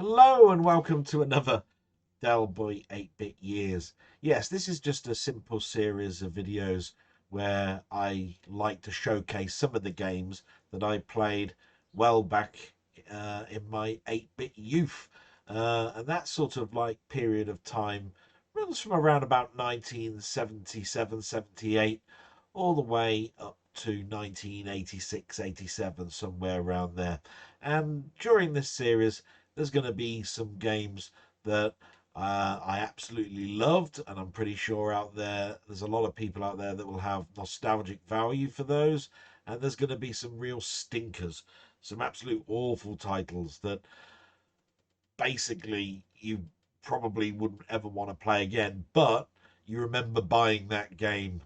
Hello and welcome to another Delboy 8-bit years. Yes, this is just a simple series of videos where I like to showcase some of the games that I played well back in my 8-bit youth. And that sort of like period of time runs from around about 1977, 78, all the way up to 1986, 87, somewhere around there. And during this series, there's going to be some games that I absolutely loved, and I'm pretty sure there's a lot of people out there that will have nostalgic value for those. And there's going to be some real stinkers, some absolute awful titles that basically you probably wouldn't ever want to play again, but you remember buying that game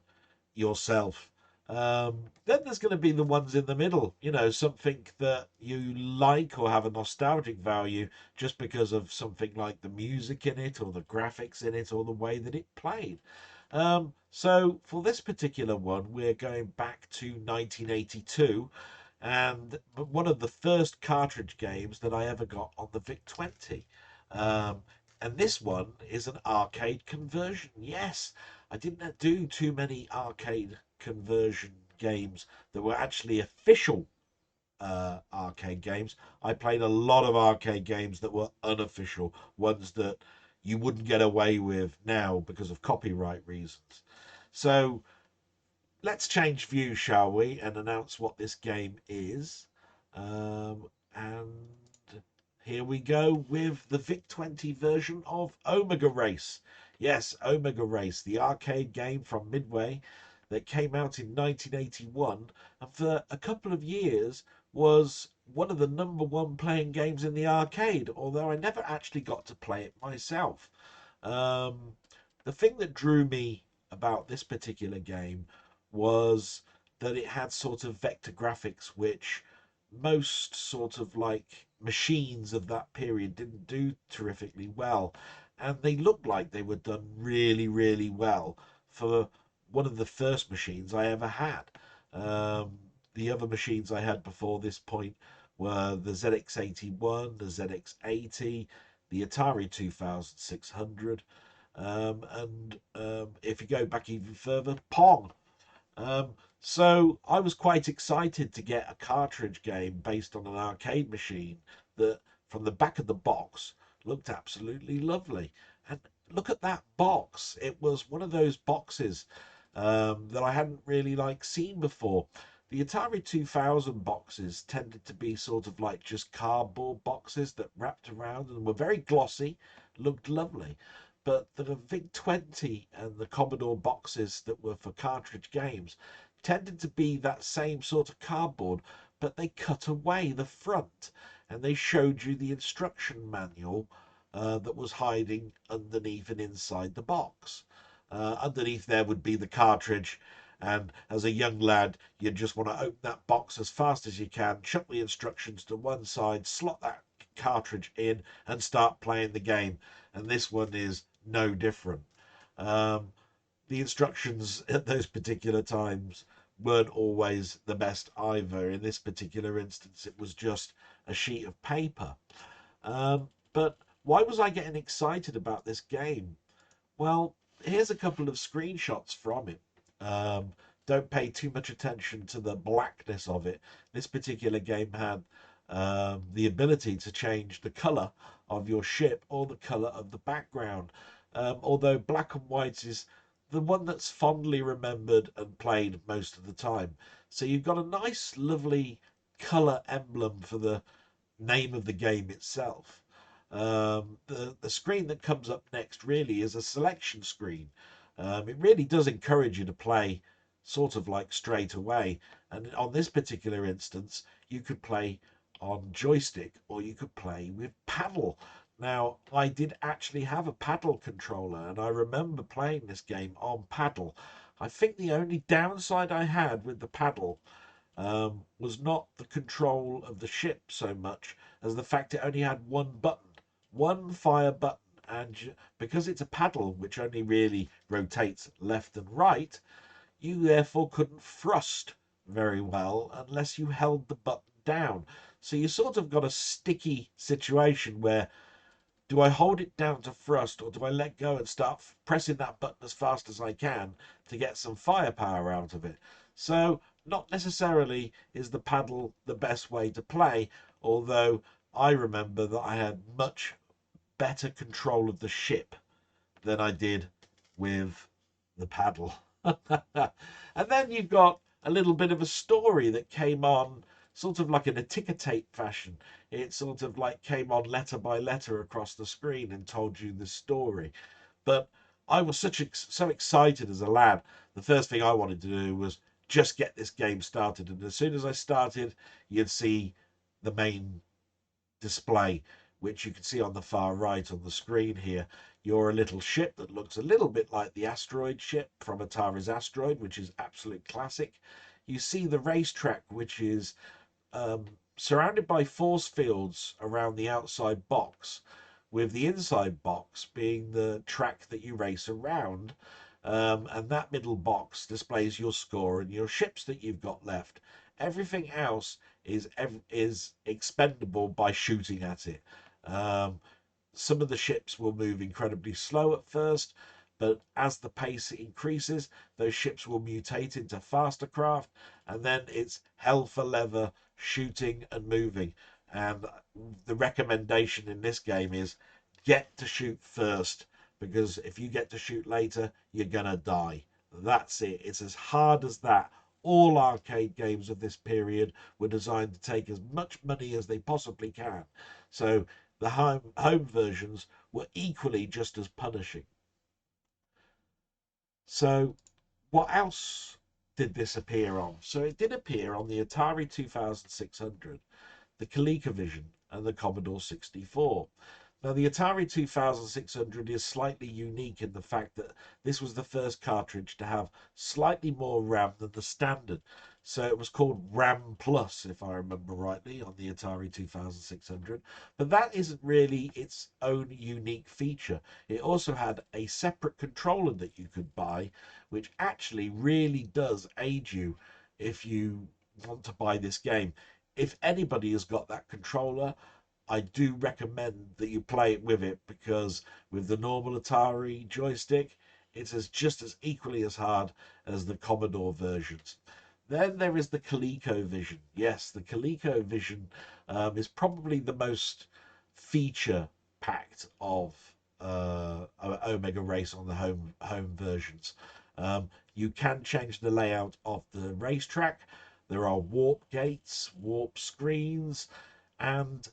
yourself. Then there's going to be the ones in the middle, something that you like or have a nostalgic value just because of something like the music in it or the graphics in it or the way that it played. So for this particular one, we're going back to 1982 and one of the first cartridge games that I ever got on the Vic20. Um, and this one is an arcade conversion. Yes, I didn't do too many arcade conversion games that were actually official arcade games. I played a lot of arcade games that were unofficial, ones that you wouldn't get away with now because of copyright reasons. So let's change view, shall we, and announce what this game is. And here we go with the Vic20 version of Omega Race. Yes, Omega Race, the arcade game from Midway that came out in 1981 and for a couple of years was one of the number one playing games in the arcade, although I never actually got to play it myself. Um, the thing that drew me about this particular game was that it had sort of vector graphics, which most sort of like machines of that period didn't do terrifically well. And they looked like they were done really, really well for one of the first machines I ever had. Um, the other machines I had before this point were the ZX81, the ZX80, the Atari 2600, and if you go back even further, Pong. So I was quite excited to get a cartridge game based on an arcade machine that, from the back of the box, looked absolutely lovely. And look at that box. It was one of those boxes that I hadn't really seen before. The Atari 2000 boxes tended to be sort of like just cardboard boxes that wrapped around and were very glossy, looked lovely. But the VIC-20 and the Commodore boxes that were for cartridge games tended to be that same sort of cardboard, but they cut away the front and they showed you the instruction manual that was hiding underneath and inside the box. Underneath there would be the cartridge, and as a young lad, you just want to open that box as fast as you can, chuck the instructions to one side, slot that cartridge in, and start playing the game. And this one is no different. Um, the instructions at those particular times weren't always the best either. In this particular instance, it was just a sheet of paper. But why was I getting excited about this game? Well, here's a couple of screenshots from it. Um, don't pay too much attention to the blackness of it. This particular game had the ability to change the color of your ship or the color of the background. Although black and white is the one that's fondly remembered and played most of the time. So you've got a nice, lovely color emblem for the name of the game itself. The screen that comes up next really is a selection screen. It really does encourage you to play sort of like straight away. And on this particular instance, you could play on joystick or you could play with paddle. Now, I did actually have a paddle controller and I remember playing this game on paddle. I think the only downside I had with the paddle was not the control of the ship so much as the fact it only had one button, one fire button. And because it's a paddle which only really rotates left and right, you therefore couldn't thrust very well unless you held the button down. So you sort of got a sticky situation where do I hold it down to thrust, or do I let go and start pressing that button as fast as I can to get some firepower out of it? So not necessarily is the paddle the best way to play, although I remember that I had much better control of the ship than I did with the paddle. And then you've got a little bit of a story that came on sort of like in a ticker tape fashion. It sort of like came on letter by letter across the screen and told you the story. But I was so excited as a lad. The first thing I wanted to do was just get this game started. And as soon as I started, you'd see the main display, which you can see on the far right on the screen here. You're a little ship that looks a little bit like the asteroid ship from Atari's Asteroid, which is absolute classic. You see the racetrack, which is um, surrounded by force fields around the outside box, with the inside box being the track that you race around. And that middle box displays your score and your ships that you've got left. Everything else is expendable by shooting at it. Um, some of the ships will move incredibly slow at first, but as the pace increases, those ships will mutate into faster craft, and then it's hell for leather shooting and moving. And the recommendation in this game is get to shoot first, because if you get to shoot later, you're gonna die. That's it. It's as hard as that. All arcade games of this period were designed to take as much money as they possibly can. So the home versions were equally just as punishing. So what else did this appear on? So it did appear on the Atari 2600, the Colecovision, and the Commodore 64. Now, the Atari 2600 is slightly unique in the fact that this was the first cartridge to have slightly more RAM than the standard. So it was called RAM Plus, if I remember rightly, on the Atari 2600. But that isn't really its own unique feature. It also had a separate controller that you could buy, which actually really does aid you if you want to buy this game. If anybody has got that controller, I do recommend that you play it with it, because with the normal Atari joystick, it's just as equally as hard as the Commodore versions. Then there is the ColecoVision. Yes, the ColecoVision is probably the most feature packed of Omega Race on the home versions. You can change the layout of the racetrack. There are warp gates, warp screens, and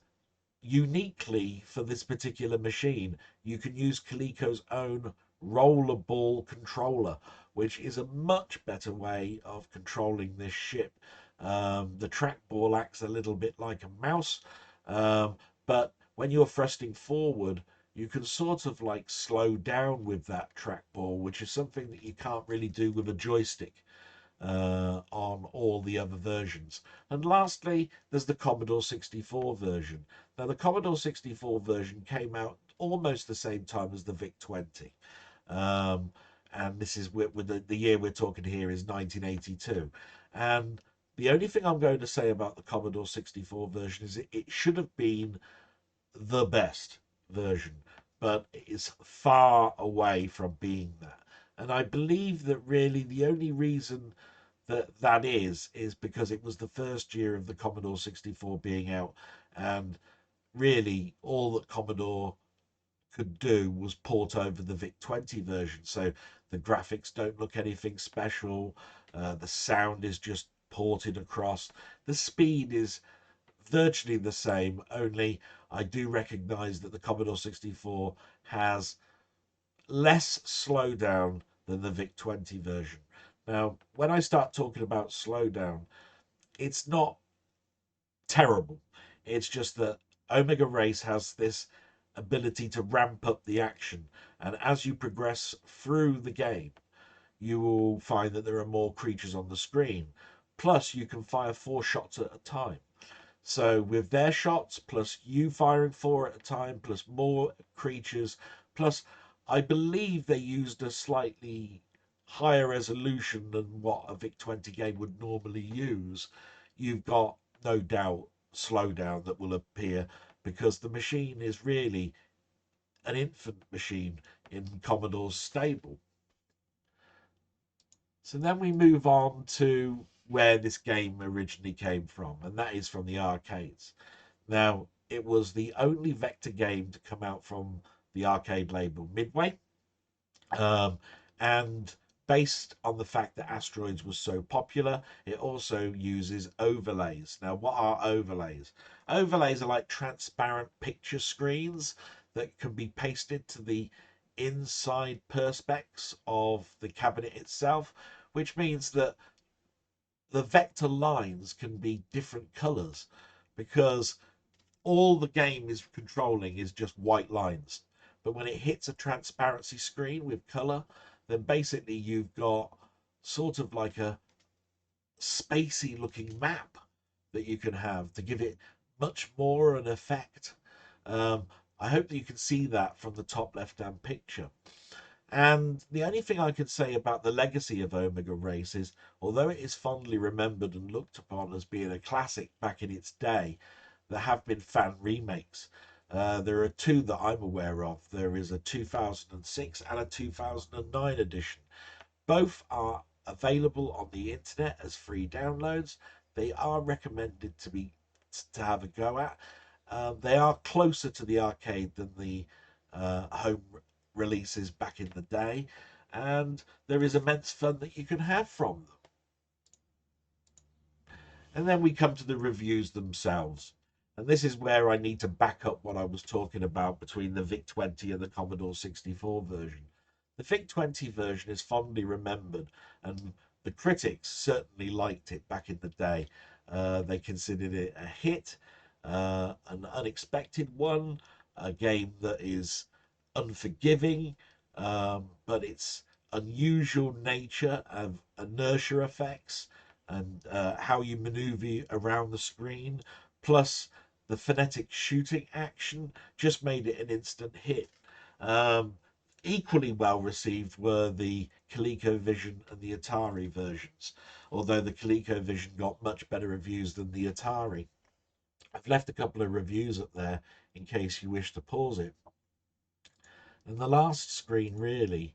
uniquely for this particular machine, you can use Coleco's own rollerball controller, which is a much better way of controlling this ship. The trackball acts a little bit like a mouse, but when you're thrusting forward, you can sort of like slow down with that trackball, which is something that you can't really do with a joystick on all the other versions. And lastly, there's the Commodore 64 version. Now, the Commodore 64 version came out almost the same time as the VIC-20. Um, and this is with the year we're talking here is 1982. And the only thing I'm going to say about the Commodore 64 version is it should have been the best version, but it is far away from being that. And I believe that really the only reason that is because it was the first year of the Commodore 64 being out, and really all that Commodore could do was port over the VIC-20 version. So the graphics don't look anything special. The sound is just ported across. The speed is virtually the same, only I do recognize that the Commodore 64 has less slowdown than the VIC-20 version. Now, when I start talking about slowdown, it's not terrible. It's just that Omega Race has this ability to ramp up the action, and as you progress through the game, you will find that there are more creatures on the screen. Plus, you can fire 4 shots at a time. So with their shots, plus you firing 4 at a time, plus more creatures, plus I believe they used a slightly higher resolution than what a VIC-20 game would normally use, you've got no doubt slowdown that will appear, because the machine is really an infant machine in Commodore's stable. So then we move on to where this game originally came from, and that is from the arcades. Now, it was the only vector game to come out from the arcade label Midway, um, and based on the fact that Asteroids was so popular, it also uses overlays. Now, what are overlays? Overlays are like transparent picture screens that can be pasted to the inside perspex of the cabinet itself, which means that the vector lines can be different colors because all the game is controlling is just white lines. But when it hits a transparency screen with color, then basically you've got sort of like a spacey looking map that you can have to give it much more an effect. Um, I hope that you can see that from the top left hand picture. And the only thing I can say about the legacy of Omega Race is, although it is fondly remembered and looked upon as being a classic back in its day, there have been fan remakes. There are two that I'm aware of. There is a 2006 and a 2009 edition. Both are available on the internet as free downloads. They are recommended to have a go at. They are closer to the arcade than the home releases back in the day, and there is immense fun that you can have from them. And then we come to the reviews themselves. And this is where I need to back up what I was talking about between the VIC-20 and the Commodore 64 version. The VIC-20 version is fondly remembered, and the critics certainly liked it back in the day. They considered it a hit, an unexpected one, a game that is unforgiving, but its unusual nature of inertia effects and how you maneuver around the screen, plus the phonetic shooting action, just made it an instant hit. Um, Equally well received were the ColecoVision and the Atari versions, although the ColecoVision got much better reviews than the Atari. I've left a couple of reviews up there in case you wish to pause it. And the last screen really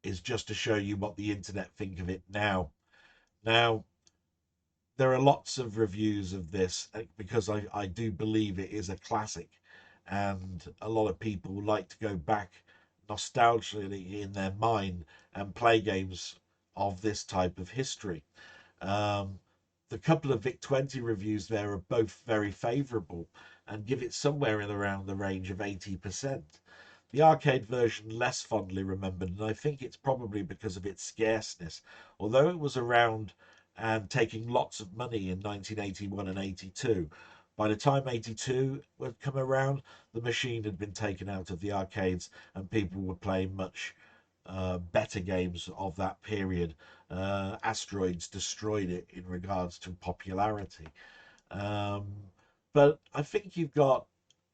is just to show you what the internet think of it now. Now, there are lots of reviews of this because I do believe it is a classic, and a lot of people like to go back nostalgically in their mind and play games of this type of history. Um, the couple of VIC-20 reviews there are both very favourable and give it somewhere in around the range of 80%. The arcade version less fondly remembered, and I think it's probably because of its scarceness. Although it was around and taking lots of money in 1981 and 82, by the time 82 would come around, the machine had been taken out of the arcades and people were playing much better games of that period. Asteroids destroyed it in regards to popularity. Um, but I think you've got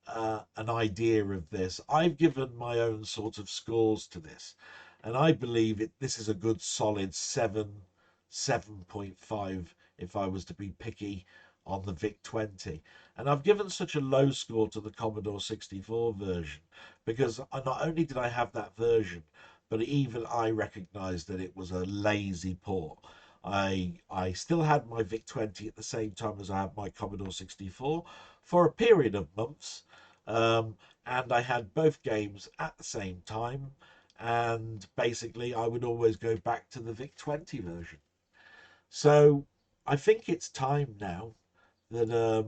an idea of this. I've given my own sort of scores to this, and I believe this is a good solid 7.5 if I was to be picky on the VIC-20. And I've given such a low score to the Commodore 64 version because not only did I have that version, but even I recognized that it was a lazy port. I still had my VIC-20 at the same time as I had my Commodore 64 for a period of months, and I had both games at the same time, and basically I would always go back to the VIC-20 version. So I think it's time now that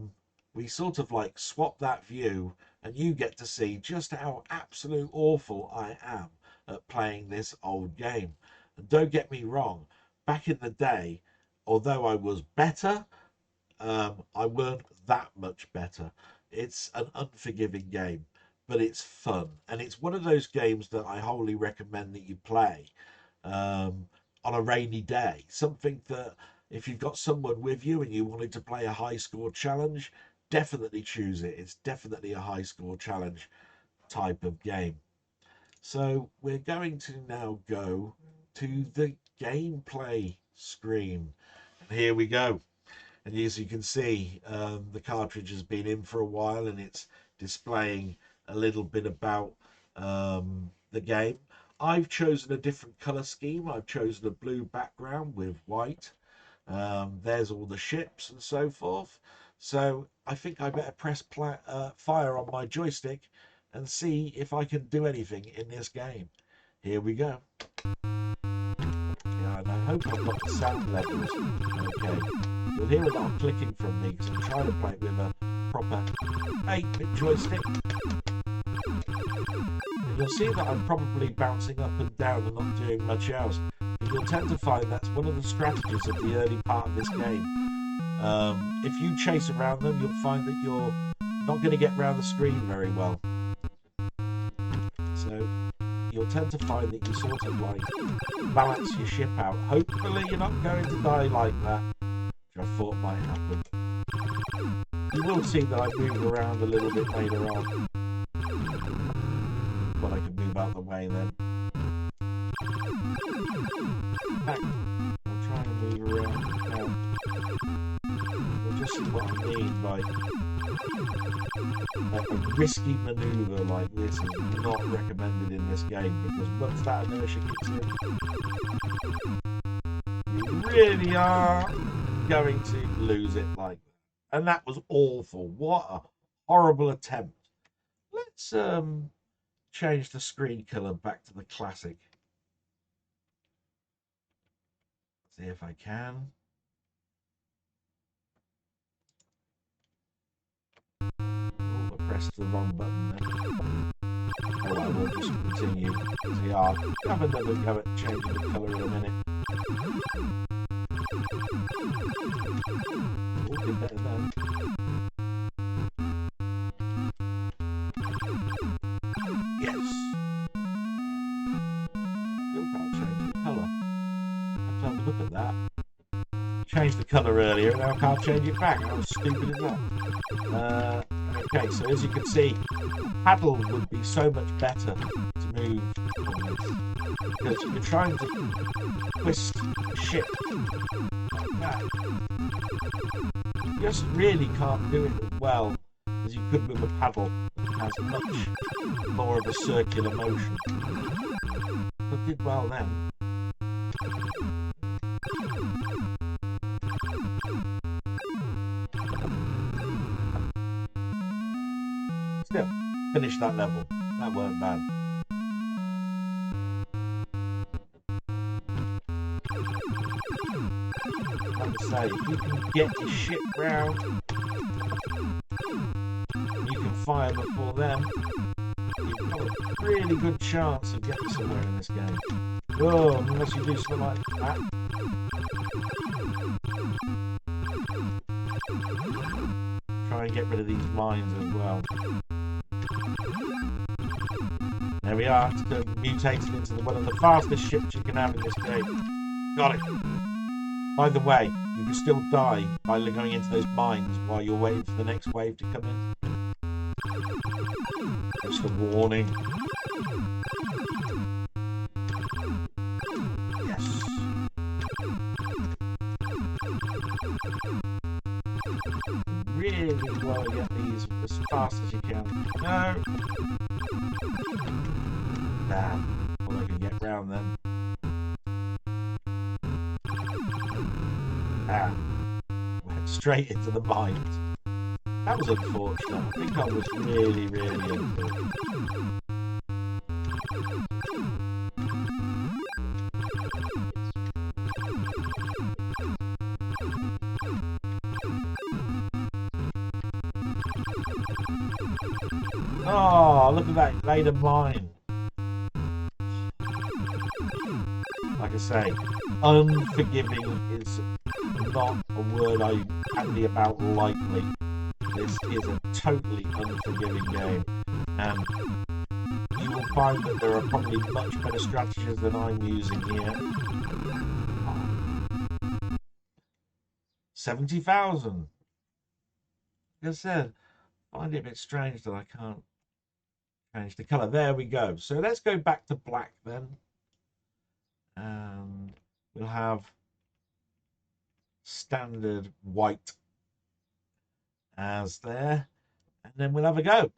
we sort of like swap that view, and you get to see just how absolute awful I am at playing this old game. And don't get me wrong, back in the day, although I was better, I weren't that much better. It's an unforgiving game, but it's fun, and it's one of those games that I wholly recommend that you play um, on a rainy day. Something that if you've got someone with you and you wanted to play a high score challenge, definitely choose it. It's definitely a high score challenge type of game. So we're going to now go to the gameplay screen. And here we go. And as you can see, the cartridge has been in for a while and it's displaying a little bit about the game. I've chosen a different color scheme. I've chosen a blue background with white. There's all the ships and so forth. So I think I better press fire on my joystick and see if I can do anything in this game. Here we go. Yeah, and I hope I've got the sound levels okay. You'll hear a lot of clicking from me because I'm trying to play it with a proper 8-bit joystick. And you'll see that I'm probably bouncing up and down and not doing much else. And you'll tend to find that's one of the strategies of the early part of this game. If you chase around them, you'll find that you're not going to get around the screen very well. So you'll tend to find that you sort of like balance your ship out. Hopefully you're not going to die like that, which I thought might happen. You will see that I move around a little bit later on. But I can move out of the way then. Back. I'll try and move around now. We'll just see what I mean by a risky manoeuvre like this is not recommended in this game, because once that inertia kicks in, you really are going to lose it like that. And that was awful. What a horrible attempt. Let's change the screen color back to the classic. See if I can. Oh, I pressed the wrong button then. Oh, I will just continue as we are. Have another go at changing the colour in a minute. We'll get better then. Yes. Still can't change the colour. Have to have a look at that. Changed the colour earlier and now I can't change it back. How stupid is that? Okay, so as you can see, paddle would be so much better to move on this, because you're trying to twist the ship like that. You just really can't do it as well as you could with a paddle that has much more of a circular motion. But did well then. Still, finish that level. That weren't bad. Like I say, if you can get your ship round, you can fire before them, you've got a really good chance of getting somewhere in this game. Oh, unless you do something like that. Try and get rid of these mines as well. There we are, it's mutated into one of the fastest ships you can have in this game. Got it. By the way, you can still die by going into those mines while you're waiting for the next wave to come in. Just a warning. Yes. Really well get these as fast as you can. No. Damn. Well, I can get round then. Ah. Went straight into the mines. That was unfortunate. I think I was really unfortunate. Oh, look at that, laid a mine. Like I say, unforgiving is not a word I handy about lightly. This is a totally unforgiving game, and you will find that there are probably much better strategies than I'm using here. 70,000. Like I said, I find it a bit strange that I can't change the colour. There we go. So let's go back to black then. And we'll have standard white as there. And then we'll have a go.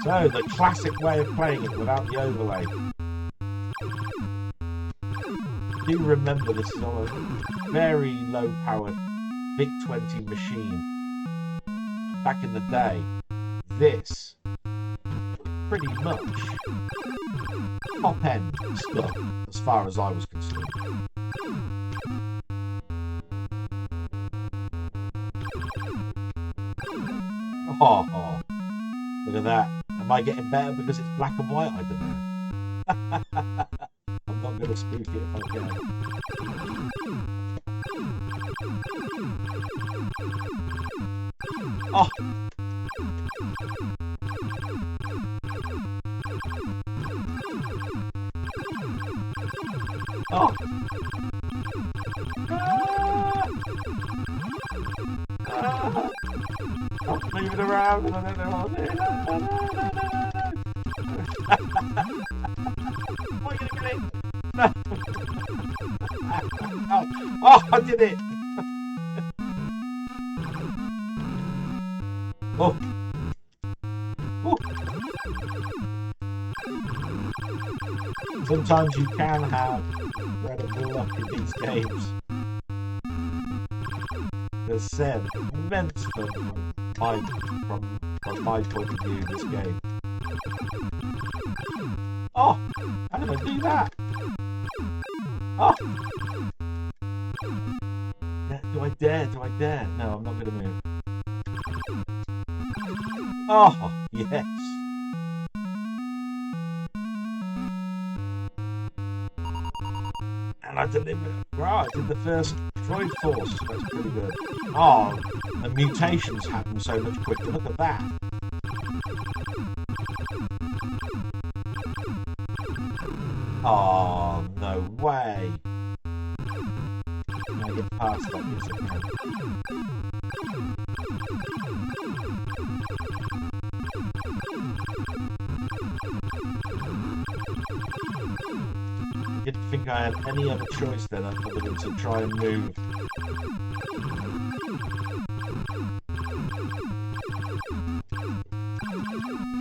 So, the classic way of playing it without the overlay. Do remember this is on a very low-powered Vic20 machine. Back in the day, this pretty much top-end stuff as far as I was concerned. Oh, look at that. Am I getting better because it's black and white? I don't know. I'm not going to spook it if I can. Oh! Oh! I'm moving around and I don't know what I'm doing. Am I going to get it? No! Oh, I did it! Oh! Oh! Sometimes you can have incredible luck in these games. As said, immense fun from my point of view, this game. Oh! How did I do that? Oh! Do I dare? Do I dare? No, I'm not going to move. Oh, yes. And I delivered. Right, I did the first droid force. That's pretty good. Oh, the mutations happen so much quicker. Look at that. Oh, no way. Can I get past that? Yes, I can. I didn't think I had any other choice then other than to try and move.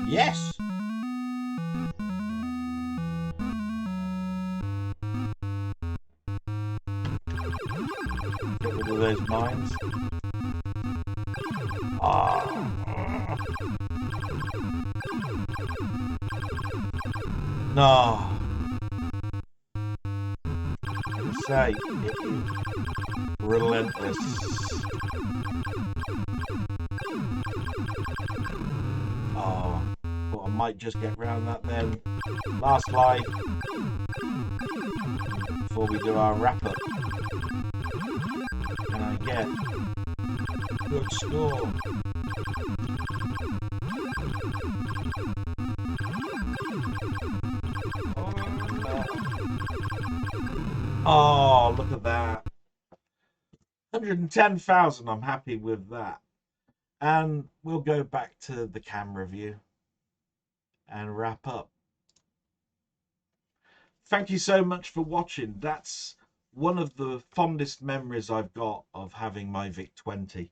Yes! Get rid of those mines. Oh. No. Say it is relentless. Oh, but I might just get round that then. Last life before we do our wrap up. Can I get good score? Oh, look at that. 110,000, I'm happy with that. And we'll go back to the camera view and wrap up. Thank you so much for watching. That's one of the fondest memories I've got of having my Vic20.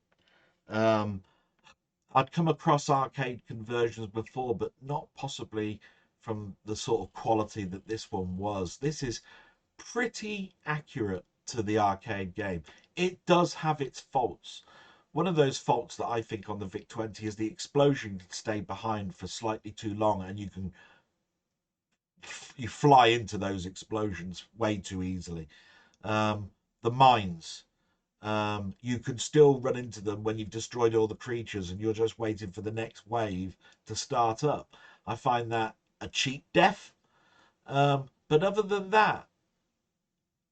I'd come across arcade conversions before, but not possibly from the sort of quality that this one was. This is pretty accurate to the arcade game. It does have its faults. One of those faults that I think on the Vic20 is the explosion can stay behind for slightly too long, and you fly into those explosions way too easily. The mines, you can still run into them when you've destroyed all the creatures and you're just waiting for the next wave to start up. I find that a cheap death. But other than that,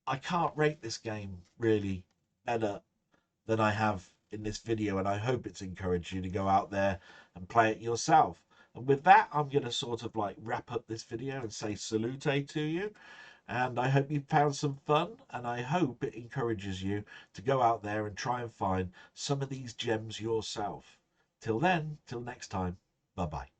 I can't rate this game really better than I have in this video, and I hope it's encouraged you to go out there and play it yourself. And with that, I'm going to sort of like wrap up this video and say salute to you. And I hope you found some fun, and I hope it encourages you to go out there and try and find some of these gems yourself. Till then, till next time, bye-bye.